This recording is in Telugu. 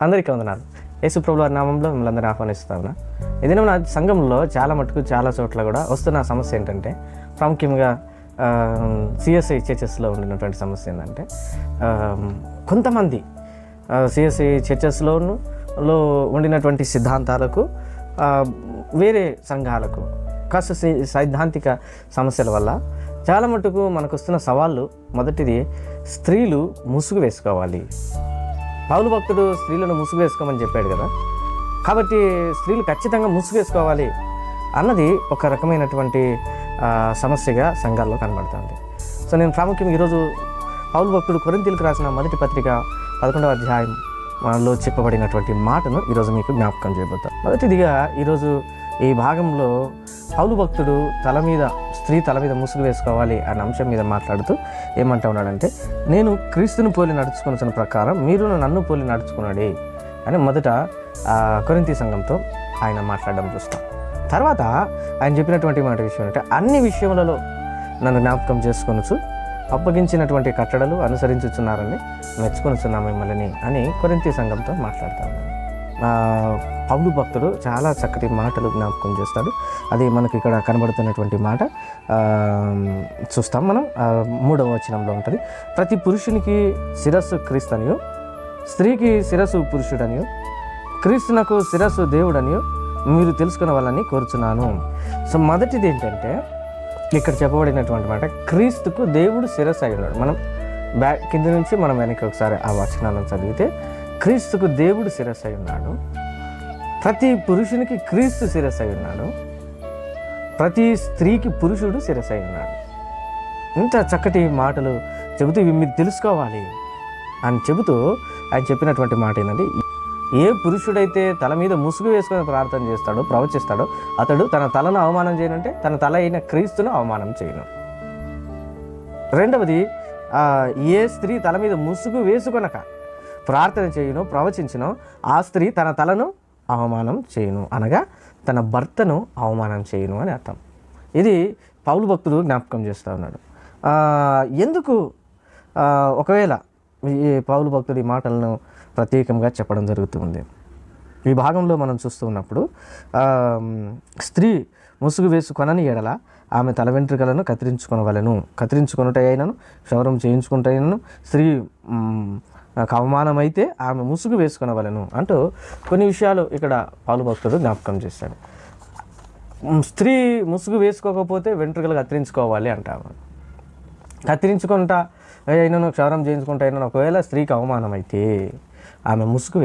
అందరికీ వందనాలు. యేసు ప్రభువు వారి నామంలో మిమ్మల్ని అందరినీ ఆహ్వానిస్తాను. ఇది నా సంఘంలో చాలా మటుకు చాలా చోట్ల కూడా వస్తున్న సమస్య ఏంటంటే, ప్రాముఖ్యంగా సిఎస్ఐ చర్చెస్లో ఉండినటువంటి సమస్య ఏంటంటే, కొంతమంది సిఎస్ఐ చర్చెస్లోను ఉండినటువంటి సిద్ధాంతాలకు వేరే సంఘాలకు కాస్త సైద్ధాంతిక సమస్యల వల్ల చాలా మటుకు మనకు వస్తున్న సవాళ్ళు, మొదటిది స్త్రీలు ముసుగు వేసుకోవాలి. పౌలు భక్తుడు స్త్రీలను ముసుగు వేసుకోమని చెప్పాడు కదా, కాబట్టి స్త్రీలు ఖచ్చితంగా ముసుగు వేసుకోవాలి అన్నది ఒక రకమైనటువంటి సమస్యగా సంఘాల్లో కనబడుతుంది. సో నేను ప్రాముఖ్యంగా ఈరోజు పౌలు భక్తుడు కొరింథీయులకు రాసిన మొదటి పత్రిక 11వ అధ్యాయంలో చెప్పబడినటువంటి మాటను ఈరోజు మీకు జ్ఞాపకం చేయబోతాను. మొదటిదిగా ఈరోజు ఈ భాగంలో పౌలు భక్తుడు స్త్రీ తల మీద ముసుగు వేసుకోవాలి అనే అంశం మీద మాట్లాడుతూ ఏమంటా ఉన్నాడంటే, నేను క్రీస్తుని పోలి నడుచుకున్న ప్రకారం మీరు నన్ను పోలి నడుచుకున్నాడే అని మొదట కొరింథీ సంఘంతో ఆయన మాట్లాడడం చూస్తాం. తర్వాత ఆయన చెప్పినటువంటి మాట విషయం అంటే, అన్ని విషయములలో నన్ను జ్ఞాపకం చేసుకొనొచ్చు, అప్పగించినటువంటి కట్టడలు అనుసరించుచున్నారని మెచ్చుకొనిచున్నాం మిమ్మల్ని అని కొరింథీ సంఘంతో మాట్లాడతాను. పౌలు భక్తుడు చాలా చక్కటి మాటలు జ్ఞాపకం చేస్తాడు. అది మనకి ఇక్కడ కనబడుతున్నటువంటి మాట చూస్తాం మనం. 3వ వచనంలో ఉంటుంది, ప్రతి పురుషునికి శిరస్సు క్రీస్తనియు, స్త్రీకి శిరస్సు పురుషుడనియు, క్రీస్తునకు శిరస్సు దేవుడనియు మీరు తెలుసుకునే కోరుచున్నాను. సో మొదటిది ఏంటంటే, ఇక్కడ చెప్పబడినటువంటి మాట, క్రీస్తుకు దేవుడు శిరస్సు అయి ఉన్నాడు. మనం కింద నుంచి మనం వెనక్కి ఒకసారి ఆ వచనాలను చదివితే, క్రీస్తుకు దేవుడు శిరస్సు అయి ఉన్నాడు, ప్రతి పురుషునికి క్రీస్తు శిరస్సు అయి ఉన్నాడు, ప్రతి స్త్రీకి పురుషుడు శిరస్సు అయి ఉన్నాడు. ఇంత చక్కటి మాటలు చెబుతూ ఇవి మీరు తెలుసుకోవాలి అని చెబుతూ ఆయన చెప్పినటువంటి మాట ఏంటంటే, ఏ పురుషుడైతే తల మీద ముసుగు వేసుకొని ప్రార్థన చేస్తాడో, ప్రవచిస్తాడో, అతడు తన తలను అవమానం చేయనంటే తన తల అయిన క్రీస్తును అవమానం చేయను. రెండవది, ఏ స్త్రీ తల మీద ముసుగు వేసుకొనక ప్రార్థన చేయును, ప్రవచించును, ఆ స్త్రీ తన తలను అవమానం చేయును, అనగా తన భర్తను అవమానం చేయును అని అర్థం. ఇది పౌలు భక్తుడు జ్ఞాపకం చేస్తూ ఉన్నాడు. ఎందుకు ఒకవేళ ఈ పౌలు భక్తుడి మాటలను ప్రత్యేకంగా చెప్పడం జరుగుతుంది. ఈ భాగంలో మనం చూస్తూ ఉన్నప్పుడు, స్త్రీ ముసుగు వేసుకొనని ఎడల ఆమె తల వెంట్రుకలను కత్తిరించుకొనుట అయినను, క్షౌరం చేయించుకుంటే అయినను, స్త్రీ అవమానమైతే ఆమె ముసుగు వేసుకొనవలెను అంటూ కొన్ని విషయాలు ఇక్కడ పౌలు భక్తుడు జ్ఞాపకం చేశాడు. స్త్రీ ముసుగు వేసుకోకపోతే వెంట్రుకలు కత్తిరించుకోవాలి అంటాము. కత్తిరించుకుంటా అయినను, క్షౌరం చేయించుకుంటా అయినను, ఒకవేళ స్త్రీకి అవమానం అయితే ఆమె ముసుగు